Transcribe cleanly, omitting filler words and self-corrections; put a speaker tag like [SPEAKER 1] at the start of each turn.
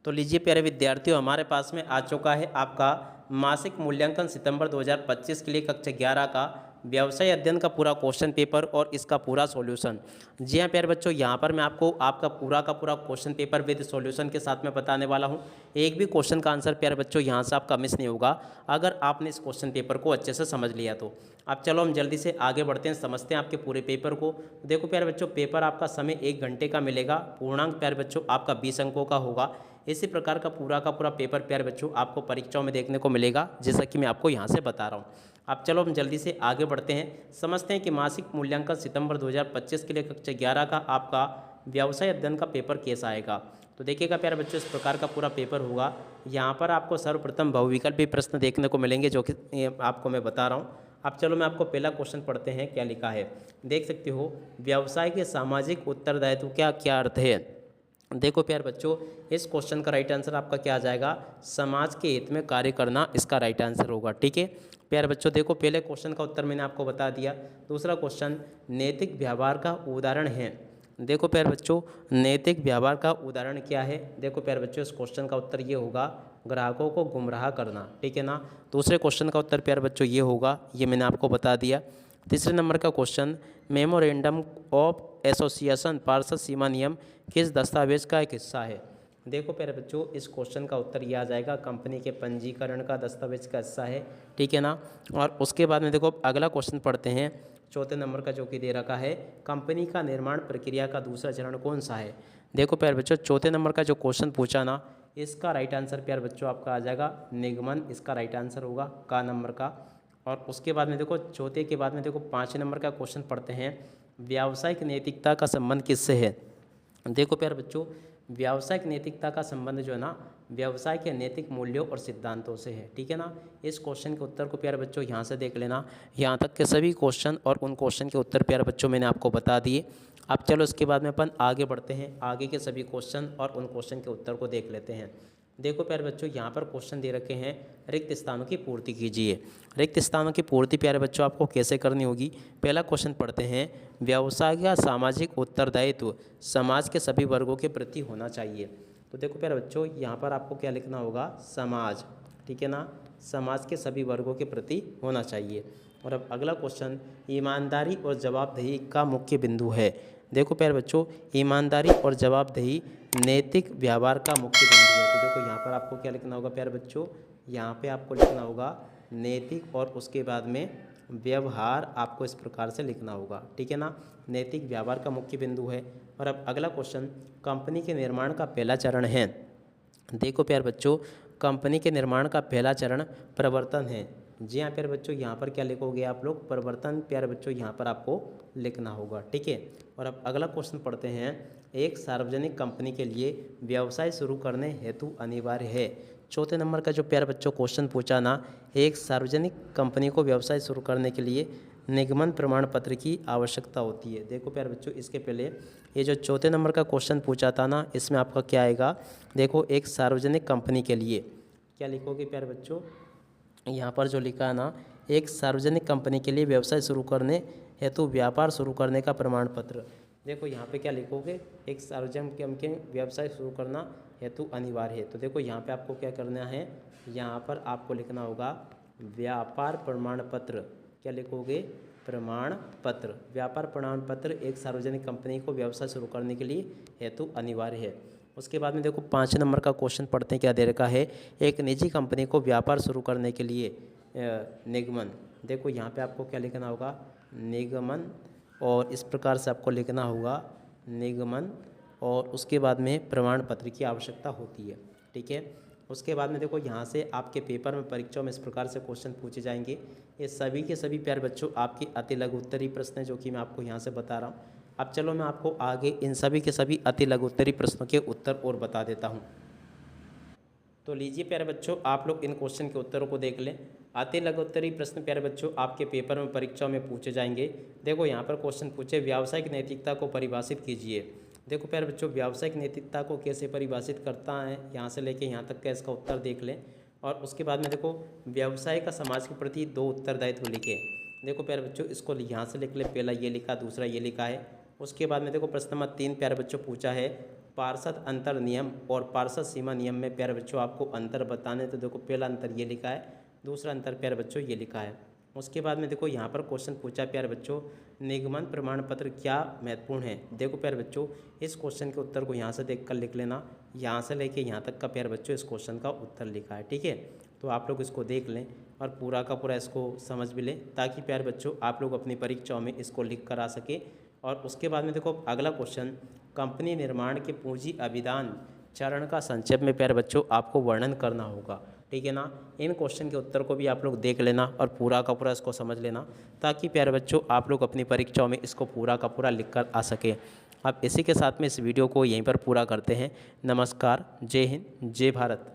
[SPEAKER 1] तो लीजिए प्यारे विद्यार्थियों, हमारे पास में आ चुका है आपका मासिक मूल्यांकन सितंबर 2025 के लिए कक्षा 11 का व्यवसाय अध्ययन का पूरा क्वेश्चन पेपर और इसका पूरा सॉल्यूशन। जी हाँ प्यारे बच्चों, यहाँ पर मैं आपको आपका पूरा का पूरा क्वेश्चन पेपर विद सॉल्यूशन के साथ में बताने वाला हूँ। एक भी क्वेश्चन का आंसर प्यारे बच्चों यहाँ से आपका मिस नहीं होगा अगर आपने इस क्वेश्चन पेपर को अच्छे से समझ लिया तो। अब चलो हम जल्दी से आगे बढ़ते हैं, समझते हैं आपके पूरे पेपर को। देखो प्यारे बच्चों, पेपर आपका समय 1 घंटे का मिलेगा। पूर्णांक प्यारे बच्चों आपका 20 अंकों का होगा। इसी प्रकार का पूरा पेपर प्यारे बच्चों आपको परीक्षाओं में देखने को मिलेगा, जैसा कि मैं आपको यहाँ से बता रहा हूँ। अब चलो हम जल्दी से आगे बढ़ते हैं, समझते हैं कि मासिक मूल्यांकन सितंबर 2025 के लिए कक्षा 11 का आपका व्यवसाय अध्ययन का पेपर कैसा आएगा। तो देखिएगा प्यारे बच्चों, इस प्रकार का पूरा पेपर होगा। यहाँ पर आपको सर्वप्रथम बहुविकल्पी प्रश्न देखने को मिलेंगे, जो कि आपको मैं बता रहा हूँ। अब चलो मैं आपको पहला क्वेश्चन पढ़ते हैं, क्या लिखा है देख सकते हो। व्यवसाय के सामाजिक उत्तरदायित्व क्या क्या अर्थ है। देखो प्यारे बच्चों, इस क्वेश्चन का राइट आंसर आपका क्या आ जाएगा, समाज के हित में कार्य करना इसका राइट आंसर होगा। ठीक है प्यारे बच्चों, देखो पहले क्वेश्चन का उत्तर मैंने आपको बता दिया। दूसरा क्वेश्चन नैतिक व्यवहार का उदाहरण है। देखो प्यारे बच्चों, नैतिक व्यवहार का उदाहरण क्या है। देखो प्यारे बच्चों, इस क्वेश्चन का उत्तर ये होगा, ग्राहकों को गुमराह करना। ठीक है ना। दूसरे क्वेश्चन का उत्तर प्यारे बच्चों ये होगा, ये मैंने आपको बता दिया। तीसरे नंबर का क्वेश्चन मेमोरेंडम ऑफ एसोसिएशन पार्षद सीमा नियम किस दस्तावेज का एक हिस्सा है। देखो प्यारे बच्चों, इस क्वेश्चन का उत्तर यह आ जाएगा, कंपनी के पंजीकरण का दस्तावेज का हिस्सा है। ठीक है ना। और उसके बाद में देखो अगला क्वेश्चन पढ़ते हैं, चौथे नंबर का, जो कि दे रखा है, कंपनी का निर्माण प्रक्रिया का दूसरा चरण कौन सा है। देखो प्यारे बच्चों, चौथे नंबर का जो क्वेश्चन पूछा ना, इसका राइट आंसर प्यारे बच्चों आपका आ जाएगा निगमन, इसका राइट आंसर होगा का नंबर का। और उसके बाद में देखो चौथे के बाद में देखो 5 नंबर का क्वेश्चन पढ़ते हैं, व्यावसायिक नैतिकता का संबंध किससे है। देखो प्यारे बच्चों, व्यावसायिक नैतिकता का संबंध जो है ना, व्यवसाय के नैतिक मूल्यों और सिद्धांतों से है। ठीक है ना। इस क्वेश्चन के उत्तर को प्यारे बच्चों यहाँ से देख लेना, यहाँ तक के सभी क्वेश्चन और उन क्वेश्चन के उत्तर प्यारे बच्चों मैंने आपको बता दिए। अब चलो इसके बाद में अपन आगे बढ़ते हैं, आगे के सभी क्वेश्चन और उन क्वेश्चन के उत्तर को देख लेते हैं। देखो प्यारे बच्चों, यहाँ पर क्वेश्चन दे रखे हैं, रिक्त स्थानों की पूर्ति कीजिए। रिक्त स्थानों की पूर्ति प्यारे बच्चों आपको कैसे करनी होगी। पहला क्वेश्चन पढ़ते हैं, व्यवसाय का सामाजिक उत्तरदायित्व समाज के सभी वर्गों के प्रति होना चाहिए। तो देखो प्यारे बच्चों, यहाँ पर आपको क्या लिखना होगा, समाज। ठीक है ना, समाज के सभी वर्गों के प्रति होना चाहिए। और अब अगला क्वेश्चन, ईमानदारी और जवाबदेही का मुख्य बिंदु है। देखो प्यारे बच्चों, ईमानदारी और जवाबदेही नैतिक व्यवहार का मुख्य बिंदु है। तो देखो यहाँ पर आपको क्या लिखना होगा प्यारे बच्चों, यहाँ पे आपको लिखना होगा नैतिक और उसके बाद में व्यवहार, आपको इस प्रकार से लिखना होगा। ठीक है ना, नैतिक व्यवहार का मुख्य बिंदु है। और अब अगला क्वेश्चन, कंपनी के निर्माण का पहला चरण है। देखो प्यारे बच्चों, कंपनी के निर्माण का पहला चरण प्रवर्तन है। जी हाँ प्यारे बच्चों, यहाँ पर क्या लिखोगे आप लोग, प्रवर्तन प्यारे बच्चों यहाँ पर आपको लिखना होगा। ठीक है। और अब अगला क्वेश्चन पढ़ते हैं, एक सार्वजनिक कंपनी के लिए व्यवसाय शुरू करने हेतु अनिवार्य है। चौथे नंबर का जो प्यारे बच्चों क्वेश्चन पूछा ना, एक सार्वजनिक कंपनी को व्यवसाय शुरू करने के लिए निगमन प्रमाण पत्र की आवश्यकता होती है। देखो प्यारे बच्चों, इसके पहले ये जो चौथे नंबर का क्वेश्चन पूछा था ना, इसमें आपका क्या आएगा, देखो एक सार्वजनिक कंपनी के लिए क्या लिखोगे प्यारे बच्चों, यहाँ पर जो लिखा है ना, एक सार्वजनिक कंपनी के लिए व्यवसाय शुरू करने हेतु व्यापार शुरू करने का प्रमाण पत्र। देखो यहाँ पे क्या लिखोगे, एक सार्वजनिक कंपनी व्यवसाय शुरू करना हेतु अनिवार्य है। तो देखो यहाँ पे आपको क्या करना है, यहाँ पर आपको लिखना होगा व्यापार प्रमाण पत्र। क्या लिखोगे, प्रमाण पत्र। व्यापार प्रमाण पत्र एक सार्वजनिक कंपनी को व्यवसाय शुरू करने के लिए हेतु अनिवार्य है। उसके बाद में देखो 5 नंबर का क्वेश्चन पढ़ते हैं, क्या दे रखा है, एक निजी कंपनी को व्यापार शुरू करने के लिए निगमन। देखो यहाँ पे आपको क्या लिखना होगा, निगमन, और इस प्रकार से आपको लिखना होगा निगमन, और उसके बाद में प्रमाण पत्र की आवश्यकता होती है। ठीक है। उसके बाद में देखो यहाँ से आपके पेपर में परीक्षाओं में इस प्रकार से क्वेश्चन पूछे जाएंगे। ये सभी के सभी प्यारे बच्चों आपके अति लघु उत्तरीय प्रश्न हैं, जो कि मैं आपको यहाँ से बता रहा हूँ। अब चलो मैं आपको आगे इन सभी के सभी अति लघु उत्तरीय प्रश्नों के उत्तर और बता देता हूँ। तो लीजिए प्यारे बच्चों, आप लोग इन क्वेश्चन के उत्तरों को देख लें। अति लघु उत्तरीय प्रश्न प्यारे बच्चों आपके पेपर में परीक्षाओं में पूछे जाएंगे। देखो यहाँ पर क्वेश्चन पूछे, व्यावसायिक नैतिकता को परिभाषित कीजिए। देखो प्यारे बच्चों, व्यावसायिक नैतिकता को कैसे परिभाषित करता है, यहाँ से लेके यहाँ तक का इसका उत्तर देख लें। और उसके बाद में देखो व्यवसाय का समाज के प्रति 2 उत्तरदायित्व लिखे। देखो प्यारे बच्चों, इसको यहाँ से लिख ले, पहला ये लिखा, दूसरा ये लिखा है। उसके बाद में देखो प्रश्न नंबर 3 प्यारे बच्चों पूछा है, पार्षद अंतर नियम और पार्षद सीमा नियम में प्यारे बच्चों आपको अंतर बताने, तो देखो पहला अंतर ये लिखा है, दूसरा अंतर प्यारे बच्चों ये लिखा है। उसके बाद में देखो यहाँ पर क्वेश्चन पूछा प्यारे बच्चों, निगमन प्रमाण पत्र क्या महत्वपूर्ण है। देखो प्यारे बच्चों इस क्वेश्चन के उत्तर को यहाँ से देखकर लिख लेना, यहाँ से लेके यहाँ तक का प्यारे बच्चों इस क्वेश्चन का उत्तर लिखा है, ठीक है। तो आप लोग इसको देख लें और पूरा का पूरा इसको समझ भी लें, ताकि प्यारे बच्चों आप लोग अपनी परीक्षाओं में इसको लिख कर आ सके। और उसके बाद में देखो अगला क्वेश्चन, कंपनी निर्माण के पूंजी अभिदान चरण का संक्षेप में प्यारे बच्चों आपको वर्णन करना होगा, ठीक है ना। इन क्वेश्चन के उत्तर को भी आप लोग देख लेना और पूरा का पूरा इसको समझ लेना, ताकि प्यारे बच्चों आप लोग अपनी परीक्षाओं में इसको पूरा का पूरा लिख कर आ सके। अब इसी के साथ में इस वीडियो को यहीं पर पूरा करते हैं। नमस्कार, जय हिंद, जय भारत।